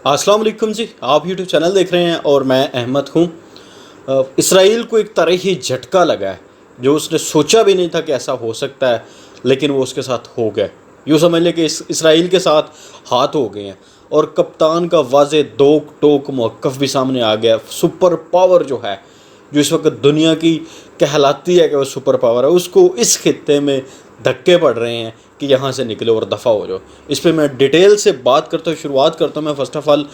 अस्सलाम वालेकुम जी, आप यूट्यूब चैनल देख रहे हैं और मैं अहमद हूँ। इसराइल को एक तारीखी झटका लगा है जो उसने सोचा भी नहीं था कि ऐसा हो सकता है, लेकिन वो उसके साथ हो गया। यूँ समझ लें कि इसराइल के साथ हाथ हो गए हैं और कप्तान का वाज़े दोक टोक मौक़िफ़ भी सामने आ गया। सुपर पावर जो है, जो इस वक्त दुनिया की कहलाती है कि वो सुपर पावर है, उसको इस खित्ते में धक्के पड़ रहे हैं कि यहाँ से निकलो और दफ़ा हो जाओ। इस पे मैं डिटेल से बात करता हूँ, शुरुआत करता हूँ मैं फ़र्स्ट ऑफ़ ऑल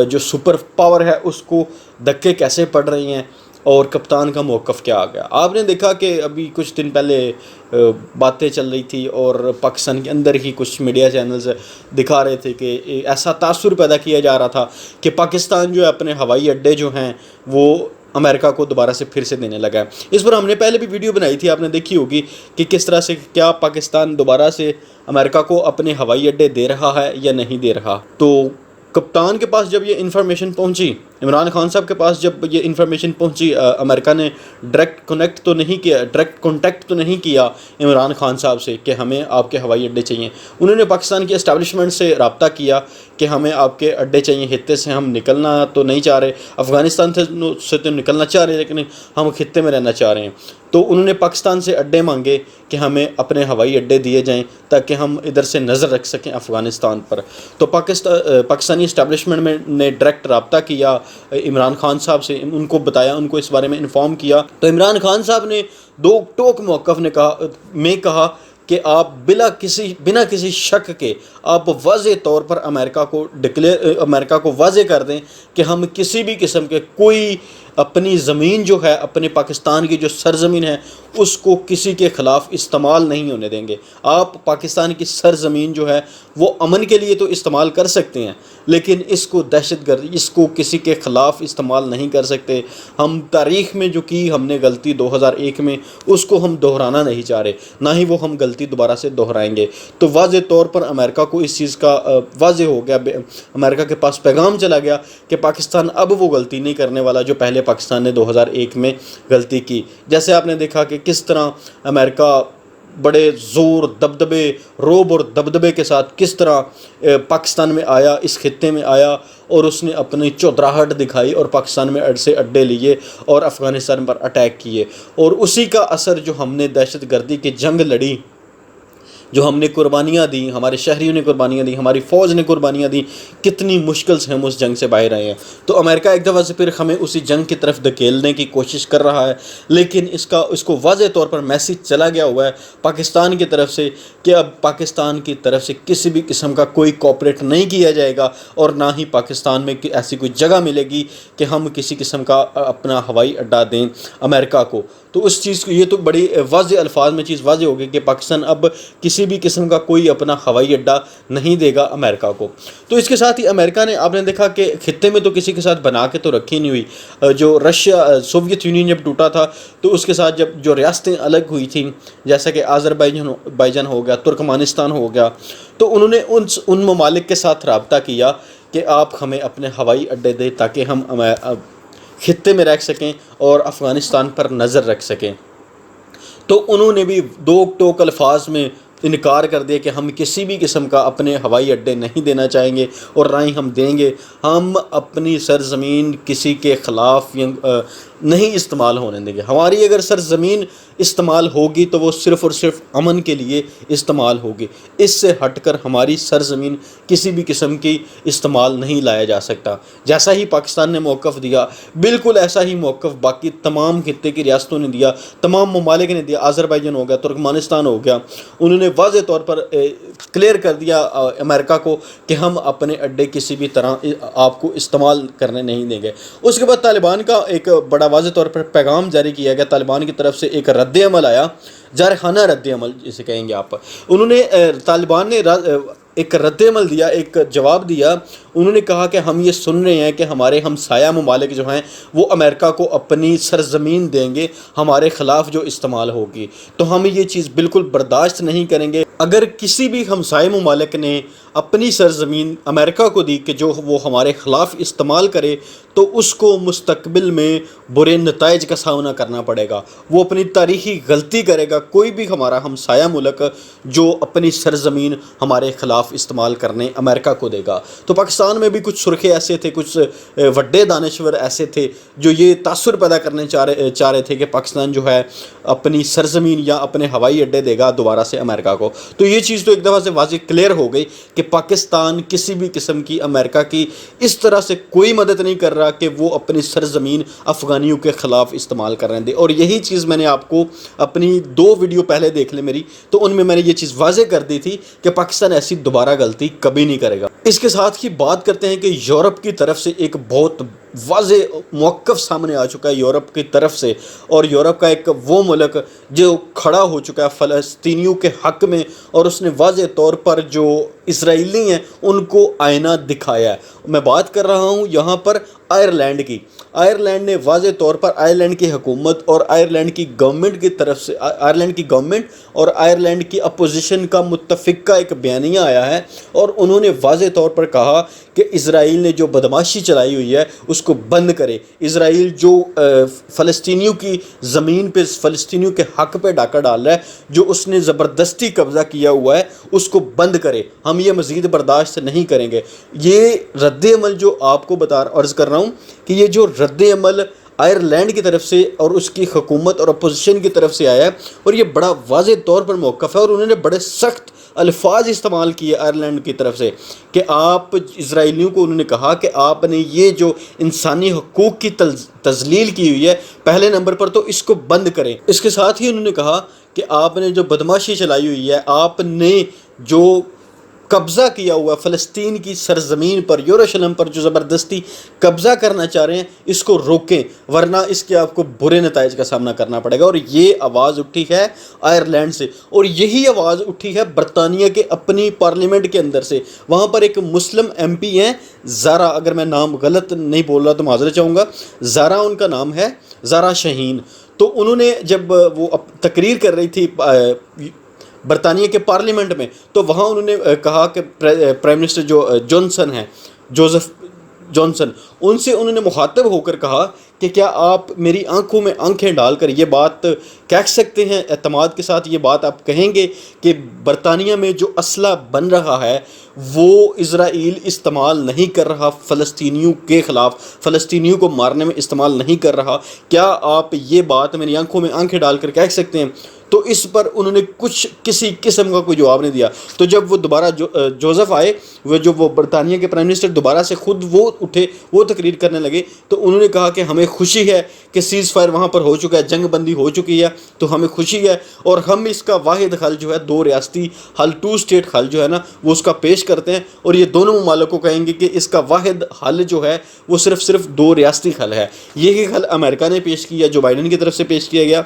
जो सुपर पावर है उसको धक्के कैसे पड़ रही हैं और कप्तान का मौक़िफ़ क्या आ गया। आपने देखा कि अभी कुछ दिन पहले बातें चल रही थी और पाकिस्तान के अंदर ही कुछ मीडिया चैनल्स दिखा रहे थे कि ऐसा तासुर पैदा किया जा रहा था कि पाकिस्तान जो है अपने हवाई अड्डे जो हैं वो अमेरिका को दोबारा से फिर से देने लगा है। इस पर हमने पहले भी वीडियो बनाई थी, आपने देखी होगी कि किस तरह से क्या पाकिस्तान दोबारा से अमेरिका को अपने हवाई अड्डे दे रहा है या नहीं दे रहा। तो कप्तान के पास जब ये इन्फॉर्मेशन पहुंची, इमरान खान साहब के पास जब ये इन्फॉर्मेशन पहुंची, अमेरिका ने डायरेक्ट कॉन्टैक्ट तो नहीं किया इमरान खान साहब से कि हमें आपके हवाई अड्डे चाहिए। उन्होंने पाकिस्तान की एस्टैब्लिशमेंट से रब्ता किया कि हमें आपके अड्डे चाहिए, खित्ते से हम निकलना तो नहीं चाह रहे, अफ़गानिस्तान से तो निकलना चाह रहे लेकिन हम खित्ते में रहना चाह रहे हैं। तो उन्होंने पाकिस्तान से अड्डे मांगे कि हमें अपने हवाई अड्डे दिए जाएं ताकि हम इधर से नज़र रख सकें अफ़गानिस्तान पर। तो पाकिस्तानी इस्टेब्लिशमेंट ने डायरेक्ट रब्ता किया इमरान खान साहब से, उनको बताया, उनको इस बारे में इन्फॉर्म किया। तो इमरान खान साहब ने दो टोक मौक़िफ़ ने कहा कि आप बिना किसी शक के आप वाज़े तौर पर अमेरिका को वाज़े कर दें कि हम किसी भी किस्म के कोई अपनी ज़मीन जो है, अपने पाकिस्तान की जो सरज़मीन है उसको किसी के ख़िलाफ़ इस्तेमाल नहीं होने देंगे। आप पाकिस्तान की सरज़मीन जो है वो अमन के लिए तो इस्तेमाल कर सकते हैं, लेकिन इसको दहशतगर्दी, इसको किसी के ख़िलाफ़ इस्तेमाल नहीं कर सकते। हम तारीख़ में जो की हमने गलती 2001 में, उसको हम दोहराना नहीं चाह रहे, ना ही वो हम गलती दोबारा से दोहराएंगे। तो वाज़े तौर पर अमेरिका को इस चीज़ का वाज़े हो गया, अमेरिका के पास पैगाम चला गया कि पाकिस्तान अब वो गलती नहीं करने वाला जो पहले पाकिस्तान ने 2001 में गलती की। जैसे आपने देखा कि किस तरह अमेरिका बड़े ज़ोर, दबदबे, रोब और दबदबे के साथ किस तरह पाकिस्तान में आया, इस खित्ते में आया और उसने अपनी चौधराहट दिखाई और पाकिस्तान में से अड्डे लिए और अफ़गानिस्तान पर अटैक किए। और उसी का असर जो हमने दहशतगर्दी की जंग लड़ी, जो हमने कुर्बानियाँ दी, हमारे शहरियों ने कुर्बानियाँ दी, हमारी फ़ौज ने कुर्बानियाँ दी, कितनी मुश्किल से हम उस जंग से बाहर आए हैं। तो अमेरिका एक दफ़ा से फिर हमें उसी जंग की तरफ धकेलने की कोशिश कर रहा है, लेकिन इसको वाज़े तौर पर मैसेज चला गया हुआ है पाकिस्तान की तरफ से कि अब पाकिस्तान की तरफ से किसी भी किस्म का कोई कोऑपरेट नहीं किया जाएगा और ना ही पाकिस्तान में ऐसी कोई जगह मिलेगी कि हम किसी किस्म का अपना हवाई अड्डा दें अमेरिका को। तो उस चीज़ को, ये तो बड़ी वाज़े अल्फाज में चीज़ वाज़े हो गई कि पाकिस्तान अब किसी भी किस्म का कोई अपना हवाई अड्डा नहीं देगा अमेरिका को। तो इसके साथ ही अमेरिका ने, आपने देखा कि खित्ते में तो किसी के साथ बना के तो रखी नहीं हुई। जो सोवियत यूनियन जब टूटा था तो उसके साथ जब जो रियासतें अलग हुई थी, जैसा कि आज़रबाईजान हो गया, तुर्कमानिस्तान हो गया, तो उन्होंने उन ममालिक के साथ रब्ता किया कि आप हमें अपने हवाई अड्डे दें ताकि हम खित्ते में रह सकें और अफ़गानिस्तान पर नज़र रख सकें। तो उन्होंने भी दो टोक अल्फाज में इनकार कर दिया कि हम किसी भी किस्म का अपने हवाई अड्डे नहीं देना चाहेंगे और ना ही हम देंगे। हम अपनी सरज़मीन किसी के ख़िलाफ़ नहीं इस्तेमाल होने देंगे। हमारी अगर सरज़मीन इस्तेमाल होगी तो वो सिर्फ़ और सिर्फ अमन के लिए इस्तेमाल होगी। इससे हटकर हमारी सरज़मीन किसी भी किस्म की इस्तेमाल नहीं लाया जा सकता। जैसा ही पाकिस्तान ने मौक़िफ़ दिया, बिल्कुल ऐसा ही मौक़िफ़ बाकी तमाम खित्ते की रियासतों ने दिया, तमाम ममालिक ने दिया। आज़रबाईजान हो गया, तुर्कमानिस्तान हो गया, उन्होंने वाज़े तौर पर क्लियर कर दिया अमेरिका को कि हम अपने अड्डे किसी भी तरह आपको इस्तेमाल करने नहीं देंगे। उसके बाद तालिबान का एक बड़ा वाज़े तौर पर पैगाम जारी किया गया, तालिबान की तरफ से एक रद्द-ए-अमल आया, जारखाना रद्द-ए-अमल जिसे कहेंगे आप। उन्होंने तालिबान ने एक रद्द-ए-अमल दिया, एक जवाब दिया। उन्होंने कहा कि हम ये सुन रहे हैं कि हमारे हमसाया ममालिक जो हैं वो अमेरिका को अपनी सरज़मीन देंगे हमारे ख़िलाफ़ जो इस्तेमाल होगी, तो हम ये चीज़ बिल्कुल बर्दाश्त नहीं करेंगे। अगर किसी भी हमसाए ममालिक ने अपनी सरज़मीन अमेरिका को दी कि जो वो हमारे ख़िलाफ़ इस्तेमाल करे, तो उसको मुस्तक़बिल में बुरे नताइज का सामना करना पड़ेगा। वो अपनी तारीख़ी गलती करेगा कोई भी हमारा हमसाया मुल्क जो अपनी सरज़मीन हमारे ख़िलाफ़ इस्तेमाल करने अमेरिका को देगा। तो पाकिस्तान پاکستان میں بھی کچھ سرخے ایسے تھے, کچھ وڈے دانشور ایسے تھے جو یہ تاثر پیدا کرنے چاہ رہے تھے کہ پاکستان جو ہے اپنی سرزمین یا اپنے ہوائی اڈے دے گا دوبارہ سے امریکہ کو. تو یہ چیز تو ایک دفعہ سے واضح کلیئر ہو گئی کہ پاکستان کسی بھی قسم کی امریکہ کی اس طرح سے کوئی مدد نہیں کر رہا کہ وہ اپنی سرزمین افغانیوں کے خلاف استعمال کرنے دے. اور یہی چیز میں نے آپ کو اپنی 2 ویڈیو پہلے دیکھ لیں میری, تو ان میں نے یہ چیز واضح کر دی تھی کہ پاکستان ایسی دوبارہ غلطی کبھی نہیں کرے گا. اس کے ساتھ ہی بات کرتے ہیں کہ یورپ کی طرف سے ایک بہت واضح موقف سامنے آ چکا ہے یورپ کی طرف سے, اور یورپ کا ایک وہ ملک جو کھڑا ہو چکا ہے فلسطینیوں کے حق میں, اور اس نے واضح طور پر جو اسرائیلی ہیں ان کو آئینہ دکھایا ہے. میں بات کر رہا ہوں یہاں پر آئرلینڈ کی. آئرلینڈ نے واضح طور پر آئرلینڈ کی حکومت اور آئرلینڈ کی گورنمنٹ کی طرف سے, آئرلینڈ کی گورنمنٹ اور آئرلینڈ کی اپوزیشن کا متفقہ ایک بیانیہ آیا ہے, اور انہوں نے واضح طور پر کہا کہ اسرائیل نے جو بدماشی چلائی ہوئی ہے اس کو بند کرے. اسرائیل جو فلسطینیوں کی زمین پہ فلسطینیوں کے حق پہ ڈاکہ ڈال رہا ہے, جو اس نے زبردستی قبضہ کیا ہوا ہے, اس کو بند کرے. ہم یہ مزید برداشت نہیں کریں گے. یہ رد عمل جو آپ کو عرض کر رہا ہوں کہ یہ جو رد عمل آئرلینڈ کی طرف سے اور اس کی حکومت اور اپوزیشن کی طرف سے آیا ہے, اور یہ بڑا واضح طور پر موقف ہے, اور انہوں نے بڑے سخت الفاظ استعمال کیے آئرلینڈ کی طرف سے کہ آپ اسرائیلیوں کو, انہوں نے کہا کہ آپ نے یہ جو انسانی حقوق کی تذلیل کی ہوئی ہے پہلے نمبر پر تو اس کو بند کریں. اس کے ساتھ ہی انہوں نے کہا کہ آپ نے جو بدماشی چلائی ہوئی ہے, آپ نے جو قبضہ کیا ہوا فلسطین کی سرزمین پر, یروشلم پر جو زبردستی قبضہ کرنا چاہ رہے ہیں, اس کو روکیں ورنہ اس کے آپ کو برے نتائج کا سامنا کرنا پڑے گا. اور یہ آواز اٹھی ہے آئرلینڈ سے, اور یہی آواز اٹھی ہے برطانیہ کے اپنی پارلیمنٹ کے اندر سے. وہاں پر ایک مسلم ایم پی ہیں زارا, اگر میں نام غلط نہیں بول رہا تو معذرت چاہوں گا, زارا ان کا نام ہے, زارا شاہین. تو انہوں نے جب وہ تقریر کر رہی تھی برطانیہ کے پارلیمنٹ میں, تو وہاں انہوں نے کہا کہ پرائم منسٹر جو جانسن ہیں, جوزف جانسن, ان سے انہوں نے مخاطب ہو کر کہا کہ کیا آپ میری آنکھوں میں آنکھیں ڈال کر یہ بات کہہ سکتے ہیں, اعتماد کے ساتھ یہ بات آپ کہیں گے کہ برطانیہ میں جو اسلحہ بن رہا ہے وہ اسرائیل استعمال نہیں کر رہا فلسطینیوں کے خلاف, فلسطینیوں کو مارنے میں استعمال نہیں کر رہا, کیا آپ یہ بات میری آنکھوں میں آنکھیں ڈال کر کہہ سکتے ہیں؟ تو اس پر انہوں نے کسی قسم کا کوئی جواب نہیں دیا. تو جب وہ دوبارہ جوزف آئے, وہ برطانیہ کے پرائم منسٹر دوبارہ سے خود وہ اٹھے, وہ تقریر کرنے لگے, تو انہوں نے کہا کہ ہمیں خوشی ہے کہ سیز فائر وہاں پر ہو چکا ہے, جنگ بندی ہو چکی ہے, تو ہمیں خوشی ہے, اور ہم اس کا واحد حل جو ہے 2 ریاستی حل, 2 اسٹیٹ حل جو ہے نا وہ اس کا پیش کرتے ہیں, اور یہ دونوں ممالک کو کہیں گے کہ اس کا واحد حل جو ہے وہ صرف 2 ریاستی حل ہے. یہی حل امریکہ نے پیش کیا, جو بائیڈن کی طرف سے پیش کیا گیا,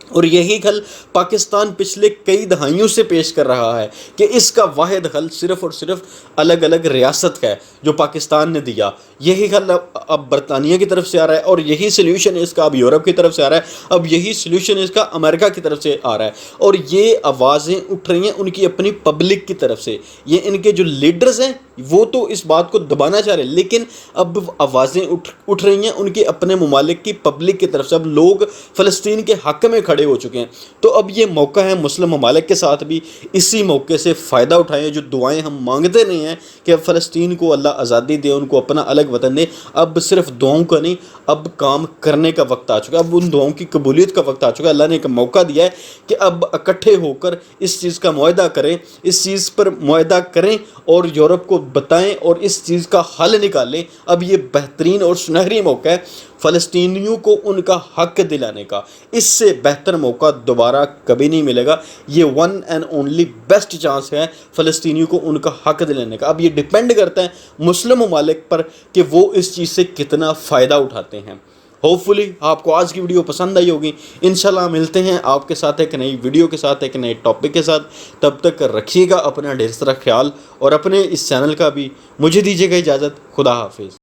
اور یہی حل پاکستان پچھلے کئی دہائیوں سے پیش کر رہا ہے کہ اس کا واحد حل صرف اور صرف الگ الگ ریاست ہے جو پاکستان نے دیا. یہی حل اب برطانیہ کی طرف سے آ رہا ہے, اور یہی سلیوشن اس کا اب یورپ کی طرف سے آ رہا ہے, اب یہی سلیوشن اس کا امریکہ کی طرف سے آ رہا ہے. اور یہ آوازیں اٹھ رہی ہیں ان کی اپنی پبلک کی طرف سے. یہ ان کے جو لیڈرز ہیں وہ تو اس بات کو دبانا چاہ رہے ہیں, لیکن اب آوازیں اٹھ رہی ہیں ان کے اپنے ممالک کی پبلک کی طرف سے. اب لوگ فلسطین کے حق میں کھڑے ہو چکے ہیں. تو اب یہ موقع ہے مسلم ممالک کے ساتھ بھی اسی موقع سے فائدہ اٹھائیں. جو دعائیں ہم مانگتے نہیں ہیں کہ اب فلسطین کو اللہ آزادی دے, ان کو اپنا الگ وطن دے, اب صرف دعاؤں کا نہیں, اب کام کرنے کا وقت آ چکا ہے, اب ان دعاؤں کی قبولیت کا وقت آ چکا ہے. اللہ نے ایک موقع دیا ہے کہ اب اکٹھے ہو کر اس چیز کا معاہدہ کریں, اس چیز پر معاہدہ کریں اور یورپ کو بتائیں اور اس چیز کا حل نکالیں. اب یہ بہترین اور سنہری موقع ہے فلسطینیوں کو ان کا حق دلانے کا. اس سے بہتر موقع دوبارہ کبھی نہیں ملے گا. یہ one and only best chance ہے فلسطینیوں کو ان کا حق دلانے کا. اب یہ ڈیپینڈ کرتا ہے مسلم ممالک پر کہ وہ اس چیز سے کتنا فائدہ اٹھاتے ہیں. ہوپ فلی آپ کو آج کی ویڈیو پسند آئی ہوگی. انشاءاللہ ملتے ہیں آپ کے ساتھ ایک نئی ویڈیو کے ساتھ, ایک نئے ٹاپک کے ساتھ. تب تک رکھیے گا اپنا ڈھیر سارا خیال, اور اپنے اس چینل کا بھی مجھے دیجیے گا اجازت. خدا حافظ.